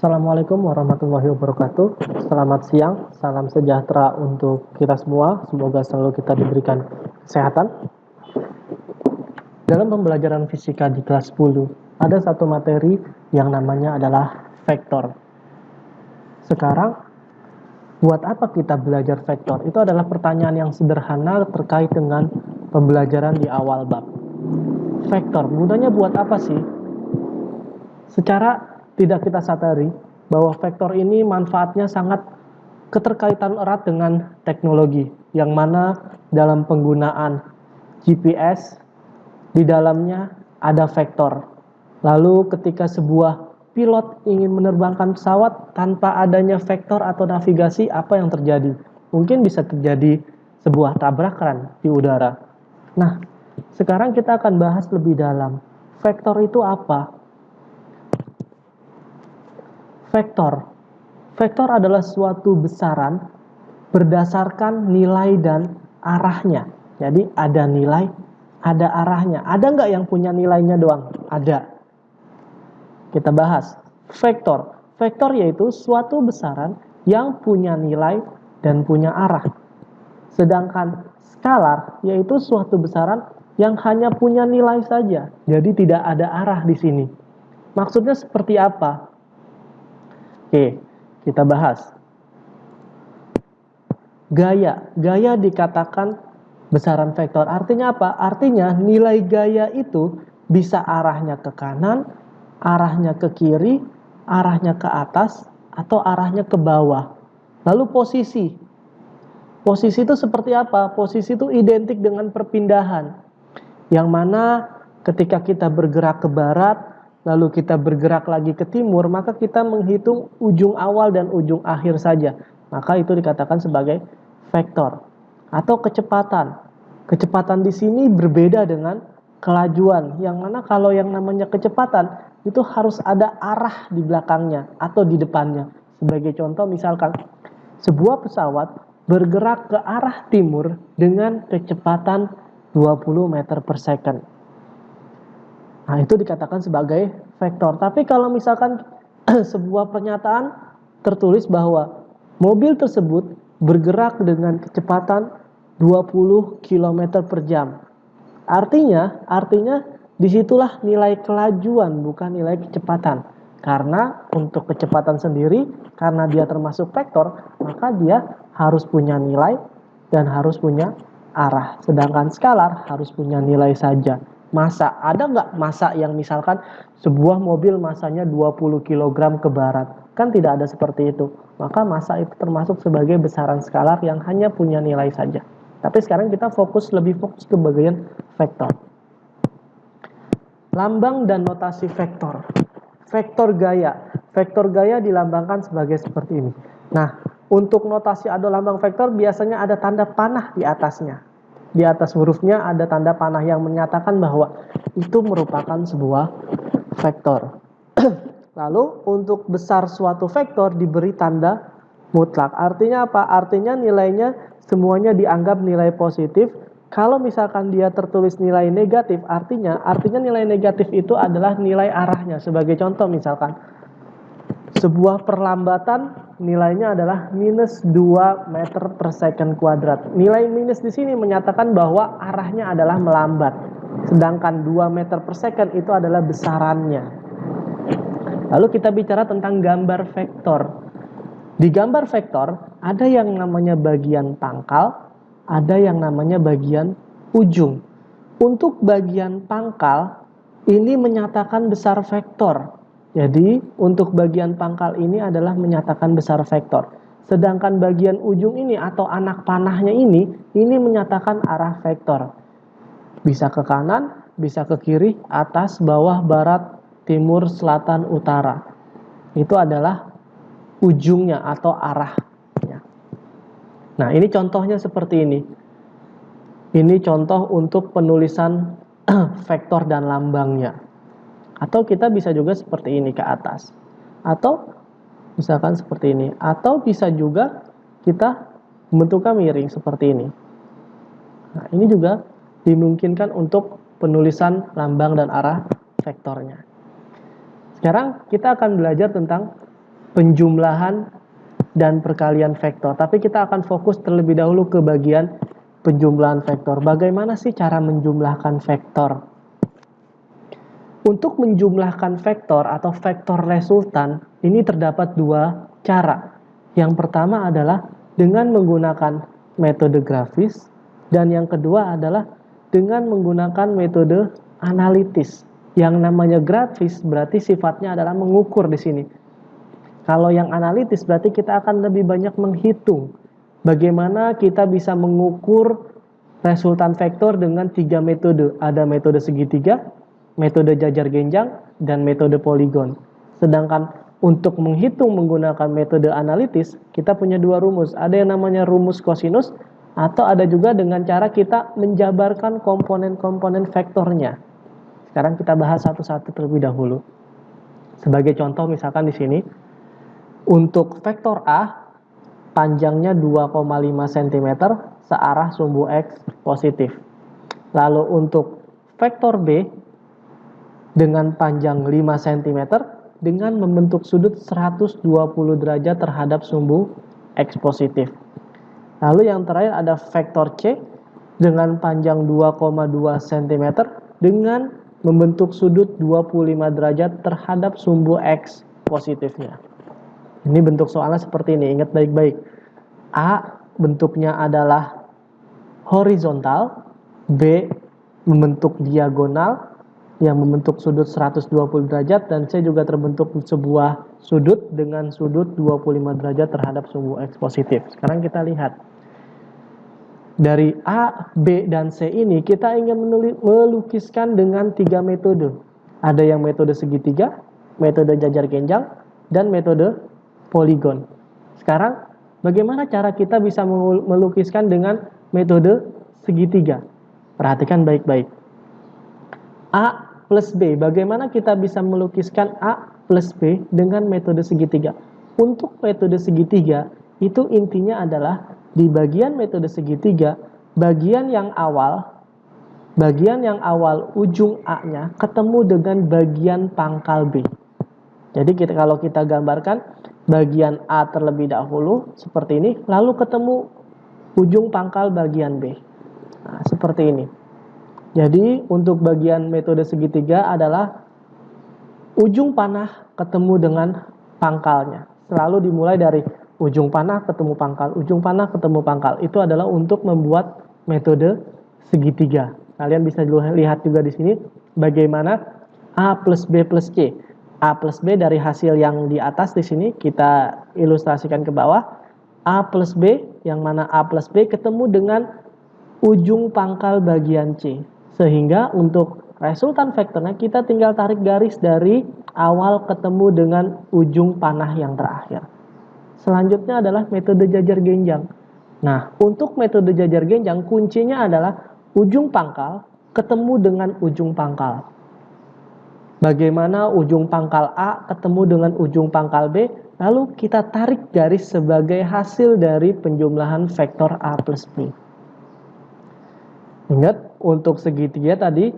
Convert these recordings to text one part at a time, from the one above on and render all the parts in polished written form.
Assalamualaikum warahmatullahi wabarakatuh. Selamat siang, salam sejahtera untuk kita semua. Semoga selalu kita diberikan kesehatan. Dalam pembelajaran fisika di kelas 10, ada satu materi yang namanya adalah vektor. Sekarang, buat apa kita belajar vektor? Itu adalah pertanyaan yang sederhana terkait dengan pembelajaran di awal bab. Vektor, gunanya buat apa sih? Secara tidak kita sadari bahwa vektor ini manfaatnya sangat keterkaitan erat dengan teknologi, yang mana dalam penggunaan GPS di dalamnya ada vektor. Lalu ketika sebuah pilot ingin menerbangkan pesawat tanpa adanya vektor atau navigasi, apa yang terjadi? Mungkin bisa terjadi sebuah tabrakan di udara. Nah, sekarang kita akan bahas lebih dalam. Vektor itu apa? Vektor adalah suatu besaran berdasarkan nilai dan arahnya. Jadi ada nilai, ada arahnya. Ada nggak yang punya nilainya doang? Ada. Kita bahas. Vektor. Vektor yaitu suatu besaran yang punya nilai dan punya arah. Sedangkan skalar yaitu suatu besaran yang hanya punya nilai saja. Jadi tidak ada arah di sini. Maksudnya seperti apa? Oke, kita bahas. Gaya dikatakan besaran vektor. Artinya apa? Artinya nilai gaya itu bisa arahnya ke kanan, arahnya ke kiri, arahnya ke atas, atau arahnya ke bawah. Lalu posisi. Posisi itu seperti apa? Posisi itu identik dengan perpindahan. Yang mana ketika kita bergerak ke barat, lalu kita bergerak lagi ke timur, maka kita menghitung ujung awal dan ujung akhir saja. Maka itu dikatakan sebagai vektor. Atau kecepatan. Kecepatan di sini berbeda dengan kelajuan. Yang mana kalau yang namanya kecepatan, itu harus ada arah di belakangnya atau di depannya. Sebagai contoh misalkan, sebuah pesawat bergerak ke arah timur dengan kecepatan 20 meter per second. Nah, itu dikatakan sebagai vektor. Tapi kalau misalkan sebuah pernyataan tertulis bahwa mobil tersebut bergerak dengan kecepatan 20 km per jam. Artinya disitulah nilai kelajuan, bukan nilai kecepatan. Karena untuk kecepatan sendiri, karena dia termasuk vektor, maka dia harus punya nilai dan harus punya arah. Sedangkan skalar harus punya nilai saja. Massa, ada nggak massa yang misalkan sebuah mobil massanya 20 kg ke barat? Kan tidak ada seperti itu. Maka massa itu termasuk sebagai besaran skalar yang hanya punya nilai saja. Tapi sekarang kita lebih fokus ke bagian vektor. Lambang dan notasi vektor. Vektor gaya. Vektor gaya dilambangkan sebagai seperti ini. Nah, untuk notasi atau lambang vektor biasanya ada tanda panah di atasnya. Di atas hurufnya ada tanda panah yang menyatakan bahwa itu merupakan sebuah vektor. Lalu untuk besar suatu vektor diberi tanda mutlak. Artinya apa? Artinya nilainya semuanya dianggap nilai positif. Kalau misalkan dia tertulis nilai negatif, artinya nilai negatif itu adalah nilai arahnya. Sebagai contoh misalkan, sebuah perlambatan nilainya adalah minus 2 meter per second kuadrat. Nilai minus di sini menyatakan bahwa arahnya adalah melambat. Sedangkan 2 meter per second itu adalah besarannya. Lalu kita bicara tentang gambar vektor. Di gambar vektor ada yang namanya bagian pangkal, ada yang namanya bagian ujung. Untuk bagian pangkal ini menyatakan besar vektor. Jadi untuk bagian pangkal ini adalah menyatakan besar vektor. Sedangkan bagian ujung ini atau anak panahnya ini menyatakan arah vektor. Bisa ke kanan, bisa ke kiri, atas, bawah, barat, timur, selatan, utara. Itu adalah ujungnya atau arahnya. Nah, ini contohnya seperti ini. Ini contoh untuk penulisan vektor dan lambangnya. Atau kita bisa juga seperti ini ke atas. Atau misalkan seperti ini. Atau bisa juga kita bentuknya miring seperti ini. Nah, ini juga dimungkinkan untuk penulisan lambang dan arah vektornya. Sekarang kita akan belajar tentang penjumlahan dan perkalian vektor. Tapi kita akan fokus terlebih dahulu ke bagian penjumlahan vektor. Bagaimana sih cara menjumlahkan vektor? Untuk menjumlahkan vektor atau vektor resultan, ini terdapat dua cara. Yang pertama adalah dengan menggunakan metode grafis, dan yang kedua adalah dengan menggunakan metode analitis. Yang namanya grafis berarti sifatnya adalah mengukur di sini. Kalau yang analitis berarti kita akan lebih banyak menghitung bagaimana kita bisa mengukur resultan vektor dengan 3 metode. Ada metode segitiga, metode jajar genjang, dan metode poligon. Sedangkan untuk menghitung menggunakan metode analitis, kita punya dua rumus. Ada yang namanya rumus kosinus, atau ada juga dengan cara kita menjabarkan komponen-komponen vektornya. Sekarang kita bahas satu-satu terlebih dahulu. Sebagai contoh misalkan di sini, untuk vektor A, panjangnya 2,5 cm searah sumbu X positif. Lalu untuk vektor B, dengan panjang 5 cm, dengan membentuk sudut 120 derajat terhadap sumbu X positif. Lalu yang terakhir ada vektor C, dengan panjang 2,2 cm, dengan membentuk sudut 25 derajat terhadap sumbu X positifnya. Ini bentuk soalnya seperti ini, ingat baik-baik. A bentuknya adalah horizontal, B membentuk diagonal yang membentuk sudut 120 derajat, dan C juga terbentuk sebuah sudut dengan sudut 25 derajat terhadap sumbu X positif. Sekarang kita lihat. Dari A, B, dan C ini kita ingin melukiskan dengan 3 metode. Ada yang metode segitiga, metode jajar genjang, dan metode poligon. Sekarang, bagaimana cara kita bisa melukiskan dengan metode segitiga? Perhatikan baik-baik. A plus B, bagaimana kita bisa melukiskan A plus B dengan metode segitiga? Untuk metode segitiga, itu intinya adalah di bagian metode segitiga, bagian yang awal ujung A-nya ketemu dengan bagian pangkal B. Jadi kalau kita gambarkan bagian A terlebih dahulu seperti ini, lalu ketemu ujung pangkal bagian B. Nah, seperti ini. Jadi untuk bagian metode segitiga adalah ujung panah ketemu dengan pangkalnya. Selalu dimulai dari ujung panah ketemu pangkal, ujung panah ketemu pangkal. Itu adalah untuk membuat metode segitiga. Kalian bisa lihat juga di sini bagaimana A plus B plus C. A plus B dari hasil yang di atas di sini kita ilustrasikan ke bawah. A plus B, yang mana A plus B ketemu dengan ujung pangkal bagian C. Sehingga untuk resultan vektornya kita tinggal tarik garis dari awal ketemu dengan ujung panah yang terakhir. Selanjutnya adalah metode jajar genjang. Nah, untuk metode jajar genjang kuncinya adalah ujung pangkal ketemu dengan ujung pangkal. Bagaimana ujung pangkal A ketemu dengan ujung pangkal B, lalu kita tarik garis sebagai hasil dari penjumlahan vektor A plus B. Ingat, untuk segitiga tadi,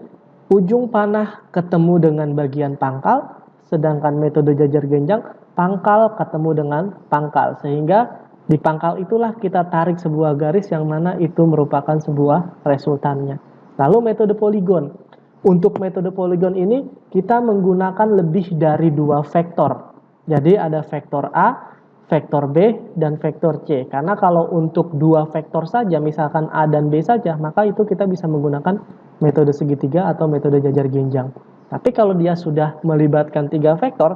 ujung panah ketemu dengan bagian pangkal, sedangkan metode jajar genjang, pangkal ketemu dengan pangkal. Sehingga di pangkal itulah kita tarik sebuah garis yang mana itu merupakan sebuah resultannya. Lalu metode poligon. Untuk metode poligon ini kita menggunakan lebih dari 2 vektor. Jadi ada vektor A, vektor B, dan vektor C. Karena kalau untuk 2 vektor saja, misalkan A dan B saja, maka itu kita bisa menggunakan metode segitiga atau metode jajar genjang. Tapi kalau dia sudah melibatkan 3 vektor,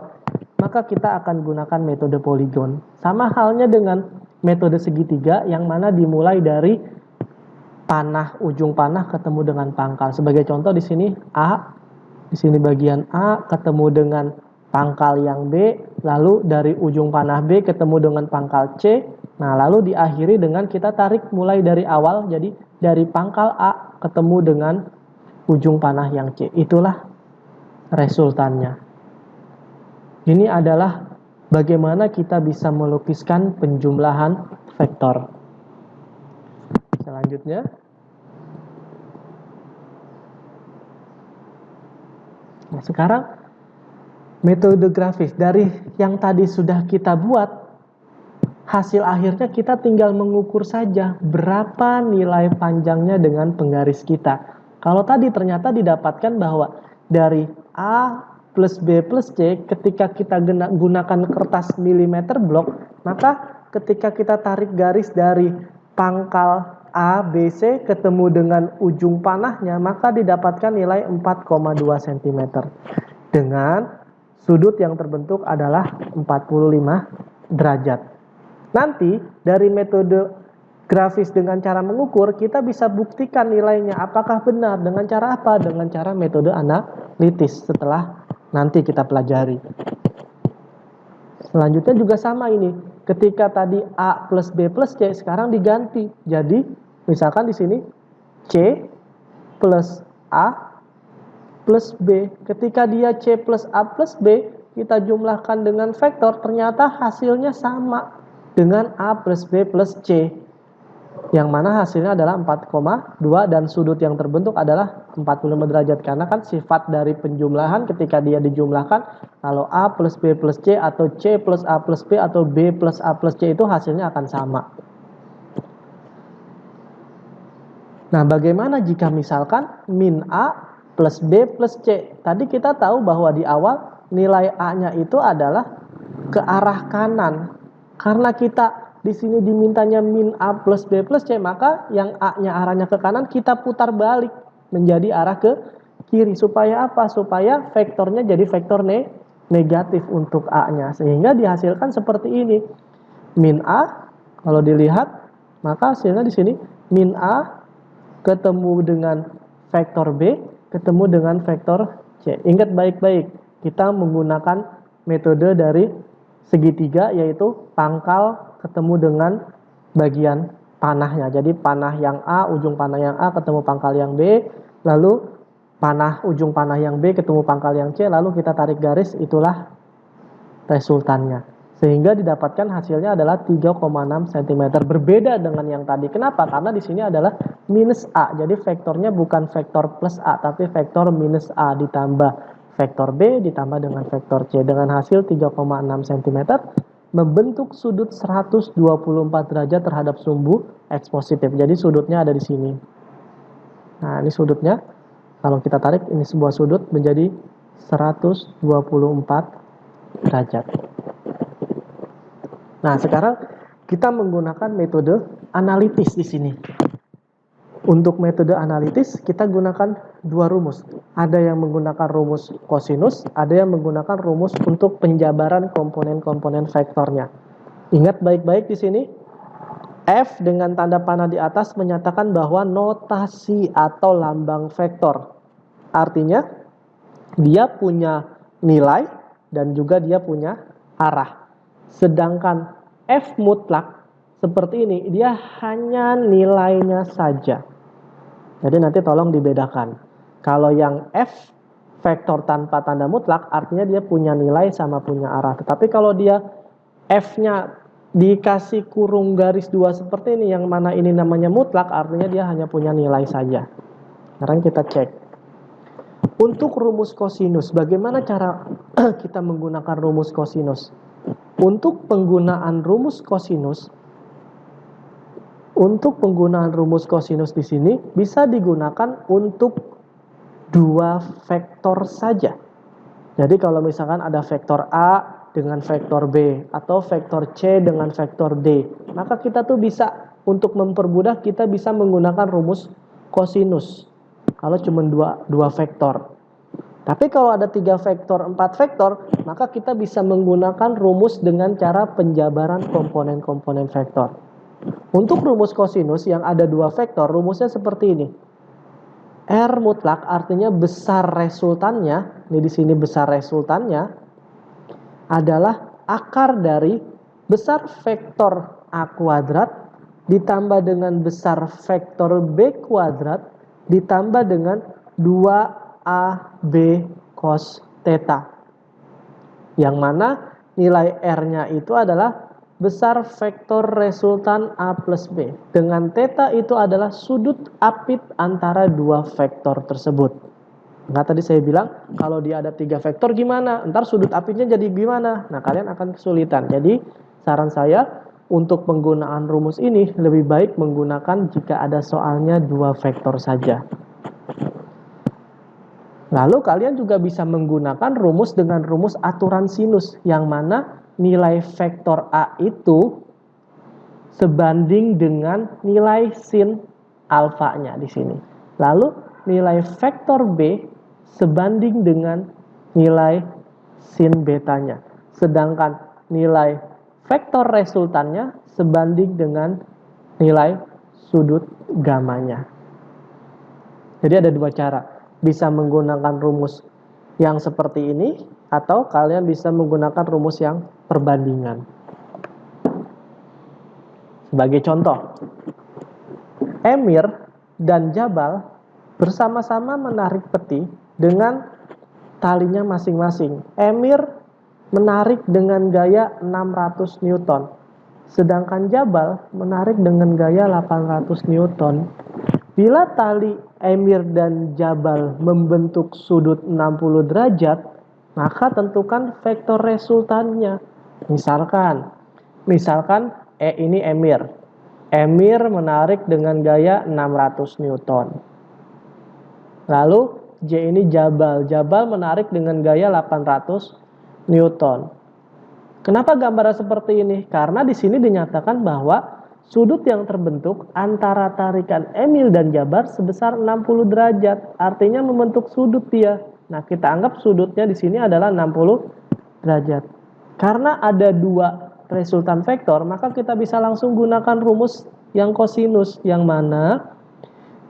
maka kita akan gunakan metode poligon. Sama halnya dengan metode segitiga yang mana dimulai dari ujung panah ketemu dengan pangkal. Sebagai contoh di sini A, di sini bagian A ketemu dengan pangkal yang B, lalu dari ujung panah B ketemu dengan pangkal C. Nah, lalu diakhiri dengan kita tarik mulai dari awal, jadi dari pangkal A ketemu dengan ujung panah yang C. Itulah resultannya. Ini adalah bagaimana kita bisa melukiskan penjumlahan vektor. Selanjutnya, nah sekarang Metode grafis dari yang tadi sudah kita buat, hasil akhirnya kita tinggal mengukur saja berapa nilai panjangnya dengan penggaris kita. Kalau tadi ternyata didapatkan bahwa dari A plus B plus C, ketika kita gunakan kertas milimeter blok, maka ketika kita tarik garis dari pangkal A, B, C ketemu dengan ujung panahnya, maka didapatkan nilai 4,2 cm. Dengan sudut yang terbentuk adalah 45 derajat. Nanti dari metode grafis dengan cara mengukur, kita bisa buktikan nilainya apakah benar dengan cara apa? Dengan cara metode analitis setelah nanti kita pelajari. Selanjutnya juga sama ini. Ketika tadi A plus B plus C, sekarang diganti. Jadi misalkan di sini C plus A plus B. Ketika dia C plus A plus B, kita jumlahkan dengan vektor, ternyata hasilnya sama dengan A plus B plus C. Yang mana hasilnya adalah 4,2 dan sudut yang terbentuk adalah 45 derajat. Karena kan sifat dari penjumlahan ketika dia dijumlahkan, kalau A plus B plus C atau C plus A plus B atau B plus A plus C itu hasilnya akan sama. Nah, bagaimana jika misalkan min A plus B plus C? Tadi kita tahu bahwa di awal nilai A-nya itu adalah ke arah kanan. Karena kita di sini dimintanya min A plus B plus C, maka yang A-nya arahnya ke kanan kita putar balik menjadi arah ke kiri. Supaya apa? Supaya vektornya jadi vektor negatif untuk A-nya. Sehingga dihasilkan seperti ini. Min A, kalau dilihat, maka hasilnya di sini min A ketemu dengan vektor B, ketemu dengan vektor C. Ingat baik-baik, kita menggunakan metode dari segitiga, yaitu pangkal ketemu dengan bagian panahnya. Jadi panah yang A, ujung panah yang A ketemu pangkal yang B, lalu ujung panah yang B ketemu pangkal yang C, lalu kita tarik garis, itulah resultannya. Sehingga didapatkan hasilnya adalah 3,6 cm. Berbeda dengan yang tadi. Kenapa? Karena di sini adalah minus A. Jadi vektornya bukan vektor plus A, tapi vektor minus A ditambah vektor B ditambah dengan vektor C. Dengan hasil 3,6 cm membentuk sudut 124 derajat terhadap sumbu X positif. Jadi sudutnya ada di sini. Nah, ini sudutnya. Kalau kita tarik, ini sebuah sudut menjadi 124 derajat. Nah, sekarang kita menggunakan metode analitis di sini. Untuk metode analitis, kita gunakan dua rumus. Ada yang menggunakan rumus kosinus, ada yang menggunakan rumus untuk penjabaran komponen-komponen vektornya. Ingat baik-baik di sini, F dengan tanda panah di atas menyatakan bahwa notasi atau lambang vektor. Artinya, dia punya nilai dan juga dia punya arah. Sedangkan F mutlak seperti ini, dia hanya nilainya saja. Jadi nanti tolong dibedakan. Kalau yang F vektor tanpa tanda mutlak, artinya dia punya nilai sama punya arah. Tetapi kalau dia F-nya dikasih kurung garis 2 seperti ini, yang mana ini namanya mutlak, artinya dia hanya punya nilai saja. Sekarang kita cek. Untuk rumus kosinus, bagaimana cara kita menggunakan rumus kosinus? Untuk penggunaan rumus kosinus di sini bisa digunakan untuk dua vektor saja. Jadi kalau misalkan ada vektor A dengan vektor B atau vektor C dengan vektor D, maka kita tuh bisa, untuk mempermudah, kita bisa menggunakan rumus kosinus kalau cuma dua vektor. Tapi kalau ada 3 vektor, 4 vektor, maka kita bisa menggunakan rumus dengan cara penjabaran komponen-komponen vektor. Untuk rumus kosinus yang ada 2 vektor, rumusnya seperti ini. R mutlak artinya besar resultannya, ini di sini besar resultannya adalah akar dari besar vektor A kuadrat ditambah dengan besar vektor B kuadrat ditambah dengan 2AB cos theta. Yang mana nilai R-nya itu adalah besar vektor resultan A plus B. Dengan theta itu adalah sudut apit antara dua vektor tersebut. Nah, tadi saya bilang kalau dia ada 3 vektor gimana? Ntar sudut apinya jadi gimana? Nah, kalian akan kesulitan. Jadi, saran saya untuk penggunaan rumus ini lebih baik menggunakan jika ada soalnya 2 vektor saja. Lalu kalian juga bisa menggunakan rumus dengan rumus aturan sinus, yang mana nilai vektor A itu sebanding dengan nilai sin alfanya di sini. Lalu nilai vektor B sebanding dengan nilai sin betanya. Sedangkan nilai vektor resultannya sebanding dengan nilai sudut gamanya. Jadi ada 2 cara. Bisa menggunakan rumus yang seperti ini, atau kalian bisa menggunakan rumus yang perbandingan. Sebagai contoh, Emir dan Jabal bersama-sama menarik peti dengan talinya masing-masing. Emir menarik dengan gaya 600 Newton, sedangkan Jabal menarik dengan gaya 800 Newton. Bila tali Emir dan Jabal membentuk sudut 60 derajat, maka tentukan vektor resultannya. Misalkan ini Emir. Emir menarik dengan gaya 600 Newton. Lalu J ini Jabal. Jabal menarik dengan gaya 800 Newton. Kenapa gambaran seperti ini? Karena di sini dinyatakan bahwa sudut yang terbentuk antara tarikan Emir dan Jabal sebesar 60 derajat. Artinya membentuk sudut dia. Nah, kita anggap sudutnya di sini adalah 60 derajat. Karena ada 2 resultan vektor, maka kita bisa langsung gunakan rumus yang kosinus, yang mana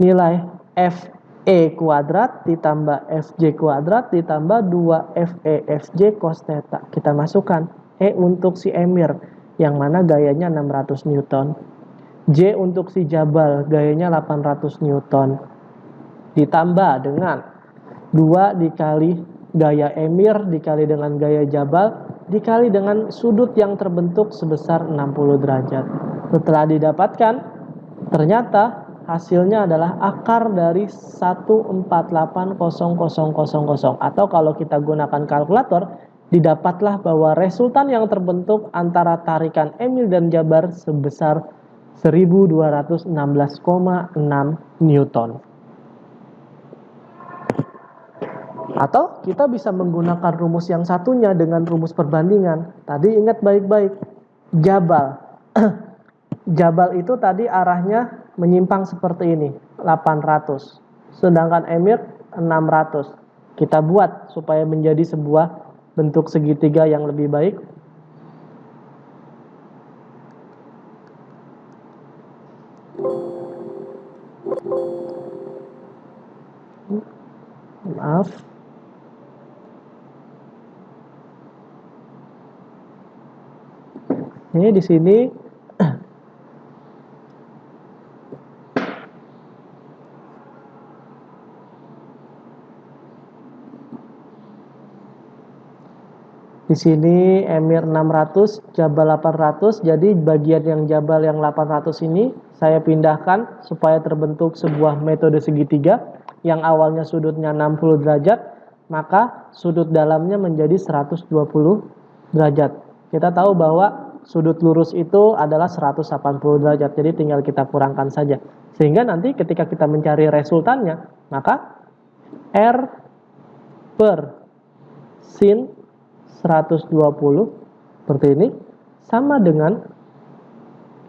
nilai FE kuadrat ditambah FJ kuadrat ditambah 2FE FJ cos theta. Kita masukkan E untuk si Emir, yang mana gayanya 600 Newton. J untuk si Jabal, gayanya 800 Newton. Ditambah dengan 2 dikali gaya Emir, dikali dengan gaya Jabal, dikali dengan sudut yang terbentuk sebesar 60 derajat. Setelah didapatkan, ternyata hasilnya adalah akar dari 148,0000. Atau kalau kita gunakan kalkulator, didapatlah bahwa resultan yang terbentuk antara tarikan Emir dan Jabal sebesar 1216,6 Newton. Atau kita bisa menggunakan rumus yang satunya dengan rumus perbandingan. Tadi ingat baik-baik, Jabal. Jabal itu tadi arahnya menyimpang seperti ini, 800. Sedangkan Emir 600. Kita buat supaya menjadi sebuah bentuk segitiga yang lebih baik. Maaf. Ini di sini di sini Emir 600, Jabal 800. Jadi bagian yang Jabal yang 800 ini saya pindahkan supaya terbentuk sebuah metode segitiga yang awalnya sudutnya 60 derajat, maka sudut dalamnya menjadi 120 derajat. Kita tahu bahwa sudut lurus itu adalah 180 derajat, jadi tinggal kita kurangkan saja. Sehingga nanti ketika kita mencari resultannya, maka R per sin 120 seperti ini sama dengan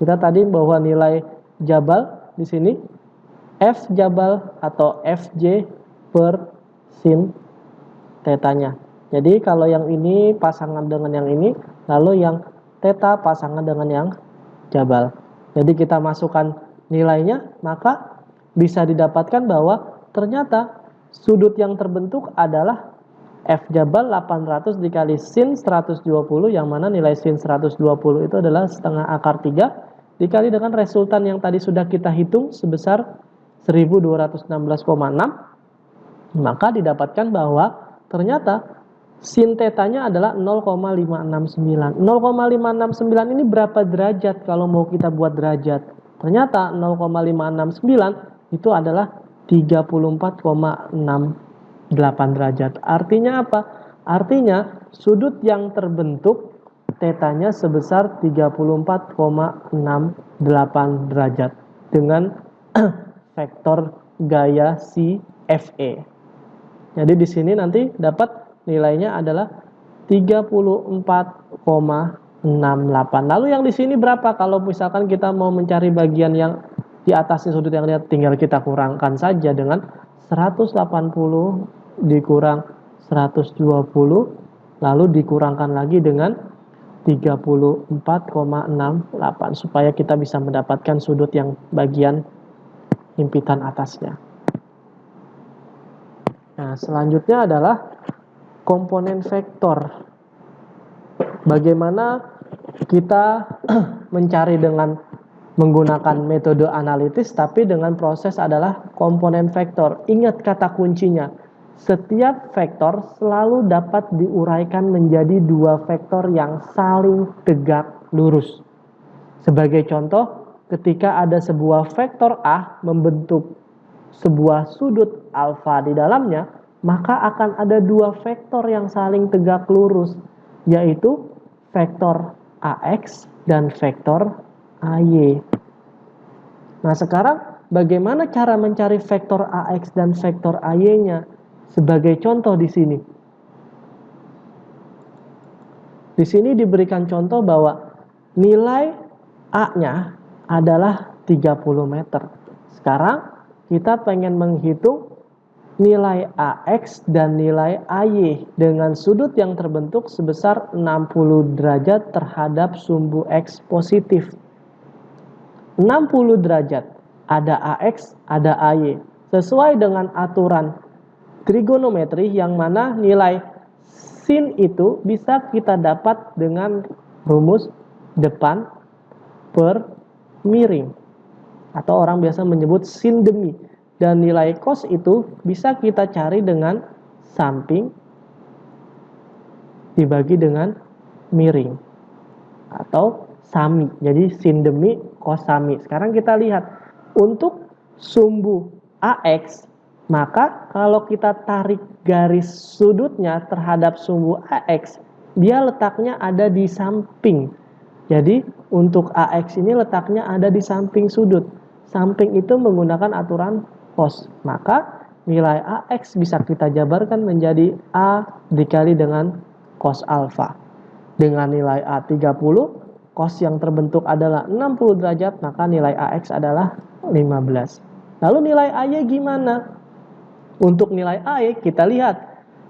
kita tadi bahwa nilai Jabal di sini F Jabal atau FJ per sin tetanya. Jadi kalau yang ini pasangan dengan yang ini, lalu yang theta pasangan dengan yang Jabal. Jadi kita masukkan nilainya, maka bisa didapatkan bahwa ternyata sudut yang terbentuk adalah F Jabal 800 dikali sin 120, yang mana nilai sin 120 itu adalah setengah akar 3 dikali dengan resultan yang tadi sudah kita hitung sebesar 1216,6, maka didapatkan bahwa ternyata sin tetanya adalah 0,569. 0,569 ini berapa derajat kalau mau kita buat derajat? Ternyata 0,569 itu adalah 34,6 8 derajat. Artinya apa? Artinya sudut yang terbentuk tetanya sebesar 34,68 derajat dengan vektor gaya CFE. Jadi di sini nanti dapat nilainya adalah 34,68. Lalu yang di sini berapa? Kalau misalkan kita mau mencari bagian yang di atasnya sudut yang lihat, tinggal kita kurangkan saja dengan 180 dikurang 120, lalu dikurangkan lagi dengan 34,68 supaya kita bisa mendapatkan sudut yang bagian himpitan atasnya. Nah, selanjutnya adalah komponen vektor. Bagaimana kita mencari dengan menggunakan metode analitis, tapi dengan proses adalah komponen vektor. Ingat kata kuncinya, setiap vektor selalu dapat diuraikan menjadi dua vektor yang saling tegak lurus. Sebagai contoh, ketika ada sebuah vektor A membentuk sebuah sudut alfa di dalamnya, maka akan ada dua vektor yang saling tegak lurus, yaitu vektor AX dan vektor AY. Nah, sekarang bagaimana cara mencari vektor AX dan vektor AY-nya? Sebagai contoh di sini. Di sini diberikan contoh bahwa nilai A-nya adalah 30 meter. Sekarang kita pengen menghitung nilai AX dan nilai AY dengan sudut yang terbentuk sebesar 60 derajat terhadap sumbu X positif. 60 derajat, ada AX, ada AY. Sesuai dengan aturan trigonometri yang mana nilai sin itu bisa kita dapat dengan rumus depan per miring, atau orang biasa menyebut sin demi. Dan nilai cos itu bisa kita cari dengan samping dibagi dengan miring atau sami. Jadi sin demi cos sami. Sekarang kita lihat untuk sumbu AX, maka kalau kita tarik garis sudutnya terhadap sumbu AX, dia letaknya ada di samping. Jadi untuk AX ini letaknya ada di samping sudut. Samping itu menggunakan aturan cos. Maka nilai AX bisa kita jabarkan menjadi A dikali dengan cos alfa. Dengan nilai A 30, cos yang terbentuk adalah 60 derajat, maka nilai AX adalah 15. Lalu nilai AY gimana? Untuk nilai AY kita lihat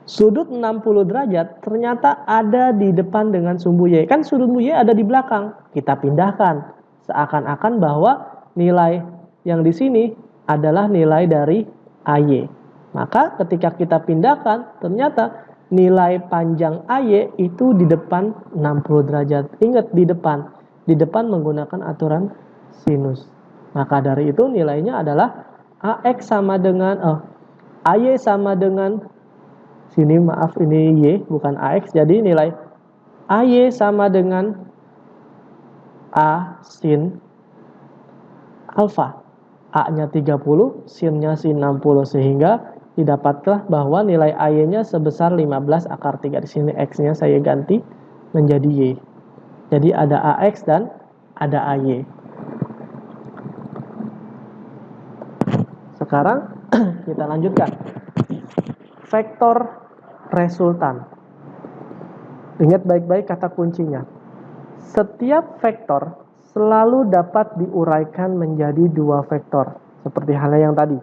sudut 60 derajat ternyata ada di depan dengan sumbu Y. Kan sudut Y ada di belakang. Kita pindahkan. Seakan-akan bahwa nilai yang di sini adalah nilai dari AY. Maka ketika kita pindahkan, ternyata nilai panjang AY itu di depan 60 derajat. Ingat, di depan. Di depan menggunakan aturan sinus. Maka dari itu nilainya adalah AX sama dengan AY sama dengan sini, maaf, ini Y bukan AX. Jadi nilai AY sama dengan A sin alfa. A-nya 30, sin-nya sin 60, sehingga didapatlah bahwa nilai AY-nya sebesar 15 akar 3. Di sini X-nya saya ganti menjadi Y. Jadi ada AX dan ada AY. Sekarang kita lanjutkan. Vektor resultan. Ingat baik-baik kata kuncinya. Setiap vektor selalu dapat diuraikan menjadi dua vektor, seperti halnya yang tadi.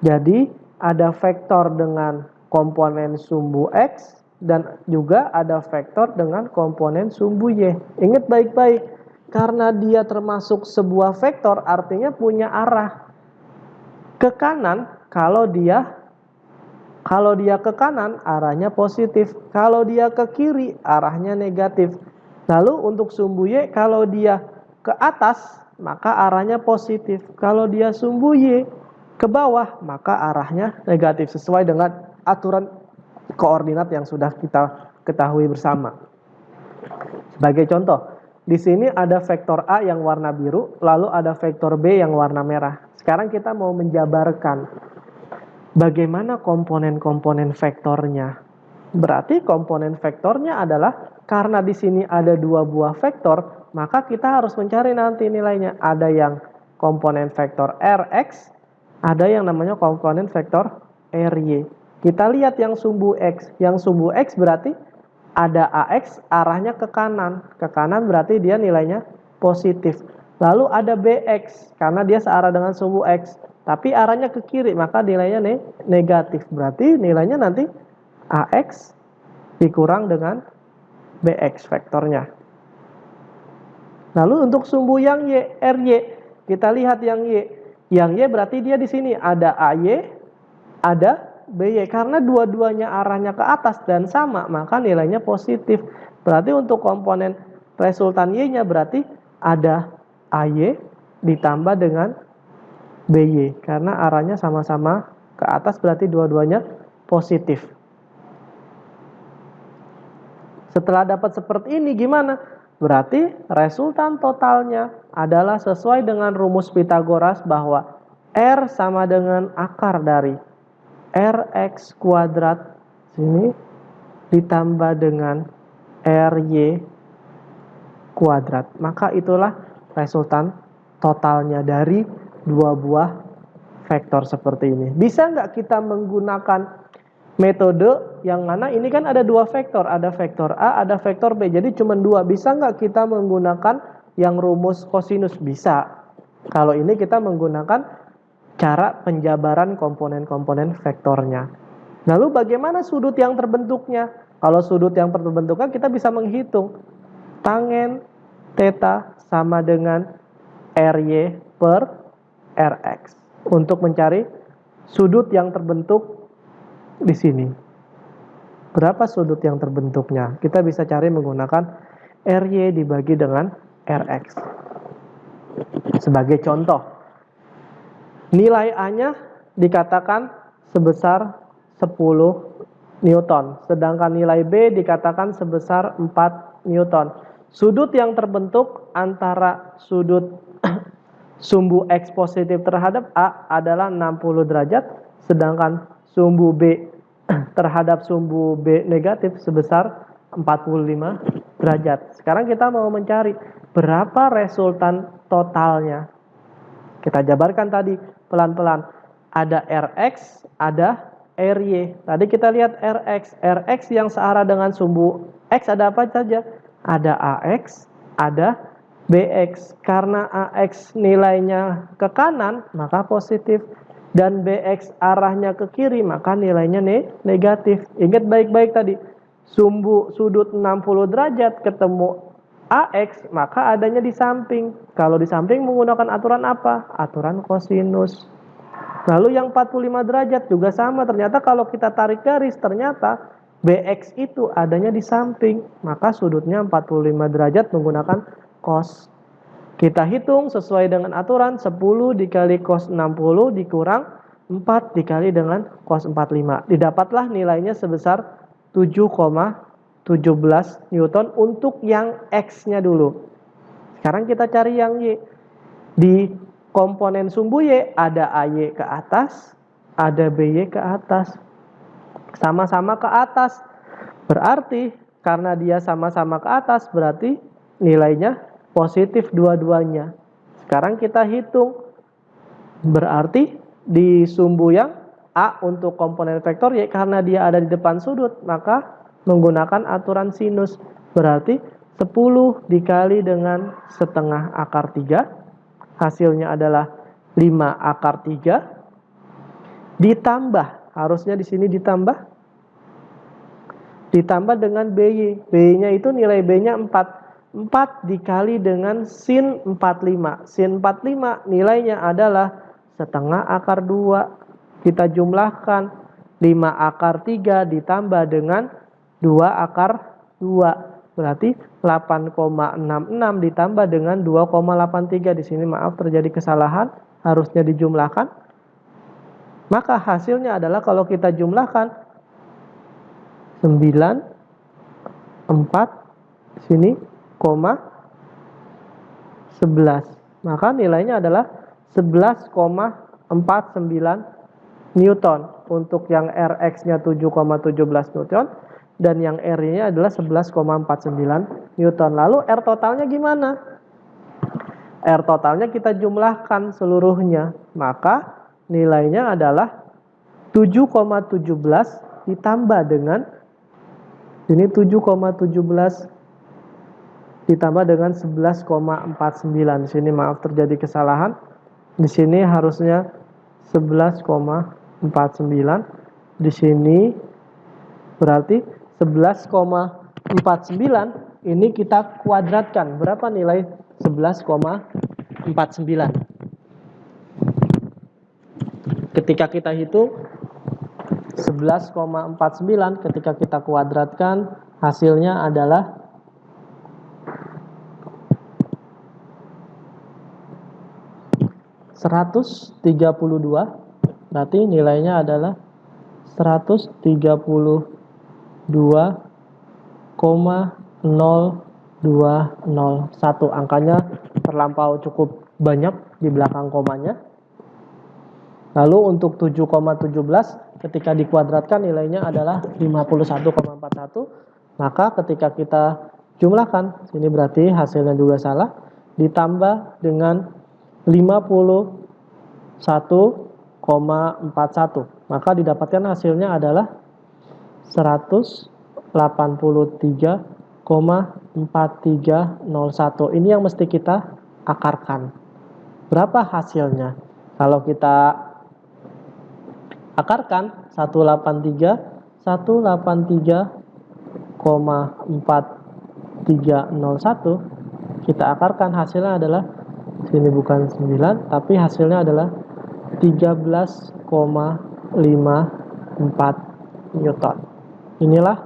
Jadi ada vektor dengan komponen sumbu X dan juga ada vektor dengan komponen sumbu Y. Ingat baik-baik, karena dia termasuk sebuah vektor artinya punya arah ke kanan. Kalau dia ke kanan arahnya positif, kalau dia ke kiri arahnya negatif. Lalu untuk sumbu Y, kalau dia ke atas maka arahnya positif, kalau dia sumbu Y ke bawah maka arahnya negatif, sesuai dengan aturan koordinat yang sudah kita ketahui bersama. Sebagai contoh, di sini ada vektor A yang warna biru, lalu ada vektor B yang warna merah. Sekarang kita mau menjabarkan. Bagaimana komponen-komponen vektornya? Berarti komponen vektornya adalah karena di sini ada dua buah vektor, maka kita harus mencari nanti nilainya. Ada yang komponen vektor Rx, ada yang namanya komponen vektor Ry. Kita lihat yang sumbu X. Yang sumbu X berarti ada AX arahnya ke kanan. Ke kanan berarti dia nilainya positif. Lalu ada BX karena dia searah dengan sumbu X. Tapi arahnya ke kiri, maka nilainya negatif. Berarti nilainya nanti AX dikurang dengan BX vektornya. Lalu untuk sumbu yang Y, RY, kita lihat yang Y. Yang Y berarti dia di sini ada AY, ada BY. Karena dua-duanya arahnya ke atas dan sama, maka nilainya positif. Berarti untuk komponen resultan Y-nya berarti ada AY ditambah dengan BY. Karena arahnya sama-sama ke atas, berarti dua-duanya positif. Setelah dapat seperti ini gimana? Berarti resultan totalnya adalah sesuai dengan rumus Pythagoras bahwa R sama dengan akar dari Rx kuadrat sini ditambah dengan Ry kuadrat. Maka itulah resultan totalnya dari dua buah vektor seperti ini. Bisa nggak kita menggunakan metode yang mana ini kan ada dua vektor, ada vektor A, ada vektor B, jadi cuma dua. Bisa nggak kita menggunakan yang rumus kosinus? Bisa. Kalau ini kita menggunakan cara penjabaran komponen-komponen vektornya. Lalu bagaimana sudut yang terbentuknya? Kalau sudut yang terbentuknya kita bisa menghitung tangen theta sama dengan Ry per Rx untuk mencari sudut yang terbentuk di sini. Berapa sudut yang terbentuknya? Kita bisa cari menggunakan Ry dibagi dengan Rx. Sebagai contoh, nilai A-nya dikatakan sebesar 10 Newton, sedangkan nilai B dikatakan sebesar 4 Newton. Sudut yang terbentuk antara sudut sumbu X positif terhadap A adalah 60 derajat, sedangkan sumbu B terhadap sumbu B negatif sebesar 45 derajat. Sekarang kita mau mencari berapa resultan totalnya. Kita jabarkan tadi pelan-pelan. Ada Rx, ada Ry. Tadi kita lihat Rx. Rx yang searah dengan sumbu X ada apa saja? Ada Ax, ada Bx. Karena Ax nilainya ke kanan, maka positif. Dan Bx arahnya ke kiri, maka nilainya negatif. Ingat baik-baik tadi. Sudut 60 derajat ketemu Ax, maka adanya di samping. Kalau di samping menggunakan aturan apa? Aturan kosinus. Lalu yang 45 derajat juga sama. Ternyata kalau kita tarik garis, ternyata Bx itu adanya di samping. Maka sudutnya 45 derajat menggunakan cos. Kita hitung sesuai dengan aturan 10 dikali cos 60 dikurang 4 dikali dengan cos 45. Didapatlah nilainya sebesar 7,17 Newton untuk yang X-nya dulu. Sekarang kita cari yang Y. Di komponen sumbu Y ada AY ke atas, ada BY ke atas. Sama-sama ke atas. Berarti karena dia sama-sama ke atas, berarti nilainya positif dua-duanya. Sekarang kita hitung. Berarti di sumbu yang A untuk komponen vektor Y, karena dia ada di depan sudut, maka menggunakan aturan sinus. Berarti 10 dikali dengan setengah akar 3. Hasilnya adalah 5 akar 3. Ditambah, harusnya di sini ditambah dengan BY. BY-nya itu nilai B-nya 4. 4 dikali dengan sin 45. Sin 45 nilainya adalah setengah akar 2. Kita jumlahkan 5 akar 3 ditambah dengan 2 akar 2. Berarti 8,66 ditambah dengan 2,83. Di sini maaf terjadi kesalahan, harusnya dijumlahkan. Maka hasilnya adalah kalau kita jumlahkan 9, 4 sini, 11. Maka nilainya adalah 11,49 Newton. Untuk yang Rx-nya 7,17 Newton dan yang R-nya adalah 11,49 Newton. Lalu R totalnya gimana? R totalnya kita jumlahkan seluruhnya, maka nilainya adalah 7,17 ditambah dengan ini 7,17 ditambah dengan 11,49. Di sini maaf terjadi kesalahan. Di sini harusnya 11,49. Di sini berarti 11,49 ini kita kuadratkan. Berapa nilai 11,49? Ketika kita hitung 11,49 ketika kita kuadratkan hasilnya adalah 132. Berarti nilainya adalah 132,0201. Angkanya terlampau cukup banyak di belakang komanya. Lalu untuk 7,17 ketika dikuadratkan nilainya adalah 51,41. Maka ketika kita jumlahkan, sini berarti hasilnya juga salah, ditambah dengan 51,41, maka didapatkan hasilnya adalah 183,4301. Ini yang mesti kita akarkan. Berapa hasilnya? Kalau kita akarkan 183,4301, kita akarkan hasilnya adalah sini bukan 9, tapi hasilnya adalah 13,54 Newton. Inilah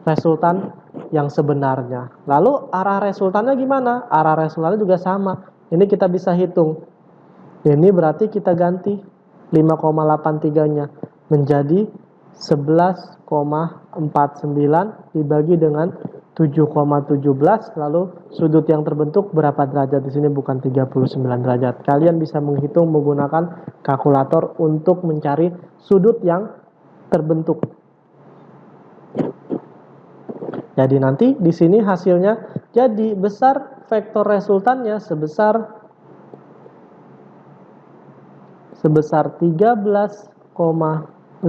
resultan yang sebenarnya. Lalu arah resultannya gimana? Arah resultannya juga sama. Ini kita bisa hitung. Ini berarti kita ganti 5,83-nya menjadi 11,49 dibagi dengan 7,17, lalu sudut yang terbentuk berapa derajat? Di sini bukan 39 derajat. Kalian bisa menghitung menggunakan kalkulator untuk mencari sudut yang terbentuk. Jadi nanti di sini hasilnya jadi besar vektor resultannya sebesar 13,54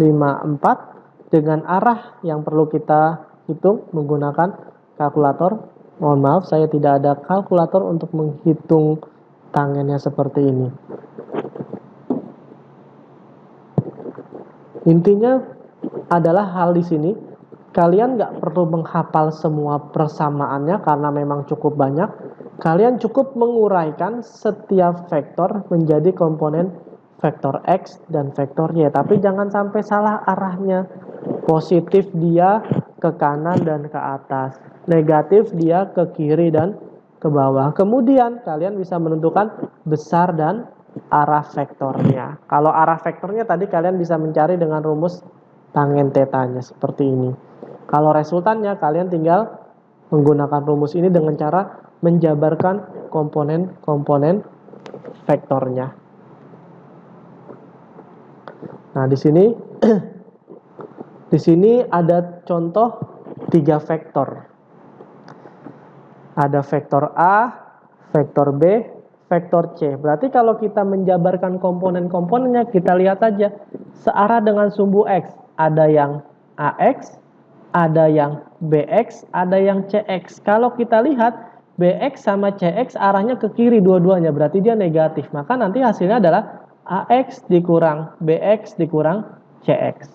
dengan arah yang perlu kita hitung menggunakan kalkulator. Mohon maaf, saya tidak ada kalkulator untuk menghitung tangennya seperti ini. Intinya adalah hal di sini, kalian nggak perlu menghafal semua persamaannya karena memang cukup banyak. Kalian cukup menguraikan setiap vektor menjadi komponen vektor X dan vektor Y. Tapi jangan sampai salah arahnya. Positif dia ke kanan dan ke atas. Negatif dia ke kiri dan ke bawah. Kemudian kalian bisa menentukan besar dan arah vektornya. Kalau arah vektornya tadi kalian bisa mencari dengan rumus tangen tetanya seperti ini. Kalau resultannya kalian tinggal menggunakan rumus ini dengan cara menjabarkan komponen-komponen vektornya. Nah, di sini ada contoh 3 vektor. Ada vektor A, vektor B, vektor C. Berarti kalau kita menjabarkan komponen-komponennya, kita lihat aja searah dengan sumbu X. Ada yang AX, ada yang BX, ada yang CX. Kalau kita lihat BX sama CX arahnya ke kiri dua-duanya, berarti dia negatif. Maka nanti hasilnya adalah AX dikurang BX dikurang CX.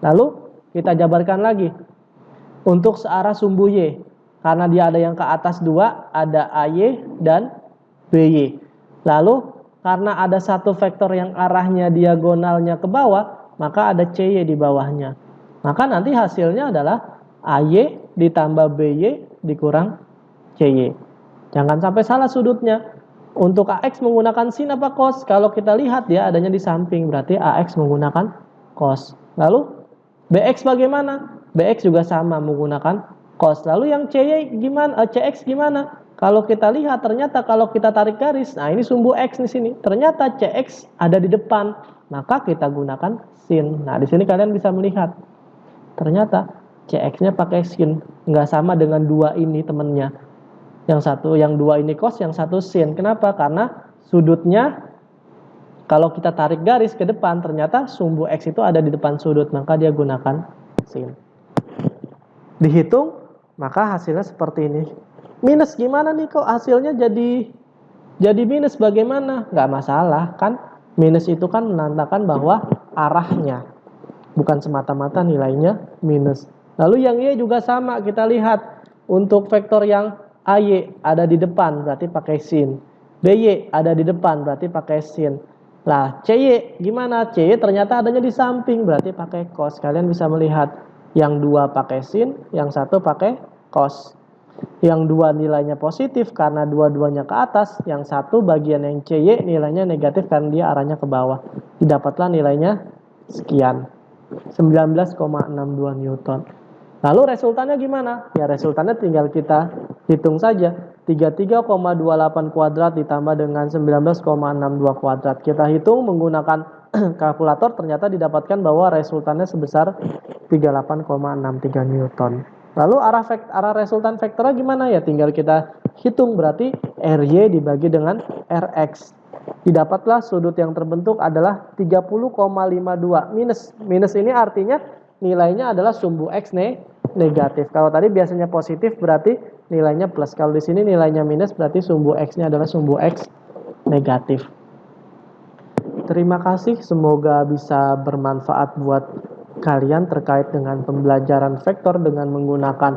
Lalu kita jabarkan lagi untuk searah sumbu Y. Karena dia ada yang ke atas 2, ada AY dan BY. Lalu karena ada satu vektor yang arahnya diagonalnya ke bawah, maka ada CY di bawahnya. Maka nanti hasilnya adalah AY ditambah BY dikurang CY. Jangan sampai salah sudutnya. Untuk AX menggunakan sin apa cos? Kalau kita lihat dia adanya di samping, berarti AX menggunakan cos. Lalu BX bagaimana? BX juga sama menggunakan cos. Lalu yang CY gimana? CX gimana? Kalau kita lihat ternyata kalau kita tarik garis, nah ini sumbu X di sini. Ternyata CX ada di depan, maka kita gunakan sin. Nah, di sini kalian bisa melihat. Ternyata CX-nya pakai sin, nggak sama dengan dua ini temennya. Yang dua ini cos, yang satu sin. Kenapa? Karena sudutnya kalau kita tarik garis ke depan, ternyata sumbu X itu ada di depan sudut, maka dia gunakan sin. Dihitung, maka hasilnya seperti ini. Minus gimana nih kok hasilnya jadi minus, bagaimana? Nggak masalah kan, minus itu kan menandakan bahwa arahnya, bukan semata-mata nilainya minus. Lalu yang Y juga sama, kita lihat untuk vektor yang AY ada di depan berarti pakai sin, BY ada di depan berarti pakai sin. Nah, CY gimana? CY ternyata adanya di samping berarti pakai cos. Kalian bisa melihat yang dua pakai sin, yang satu pakai cos. Yang dua nilainya positif karena dua-duanya ke atas, yang satu bagian yang CY nilainya negatif karena dia arahnya ke bawah. Didapatlah nilainya sekian, 19,62 Newton. Lalu resultannya gimana? Ya resultannya tinggal kita hitung saja. 33,28 kuadrat ditambah dengan 19,62 kuadrat. Kita hitung menggunakan kalkulator, ternyata didapatkan bahwa resultannya sebesar 38,63 Newton. Lalu arah resultan vektornya gimana ya? Tinggal kita hitung, berarti RY dibagi dengan RX. Didapatlah sudut yang terbentuk adalah 30,52 minus. Minus ini artinya nilainya adalah sumbu X negatif. Kalau tadi biasanya positif berarti nilainya plus. Kalau di sini nilainya minus berarti sumbu X-nya adalah sumbu X negatif. Terima kasih, semoga bisa bermanfaat buat kalian terkait dengan pembelajaran vektor dengan menggunakan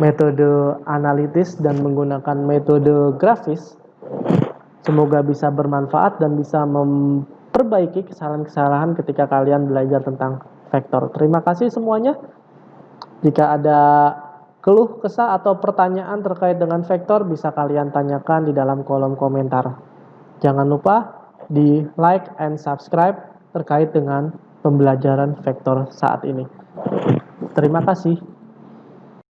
metode analitis dan menggunakan metode grafis. Semoga bisa bermanfaat dan bisa memperbaiki kesalahan-kesalahan ketika kalian belajar tentang vektor. Terima kasih semuanya. Jika ada keluh kesah atau pertanyaan terkait dengan vektor, bisa kalian tanyakan di dalam kolom komentar. Jangan lupa di like and subscribe terkait dengan pembelajaran vektor saat ini. Terima kasih.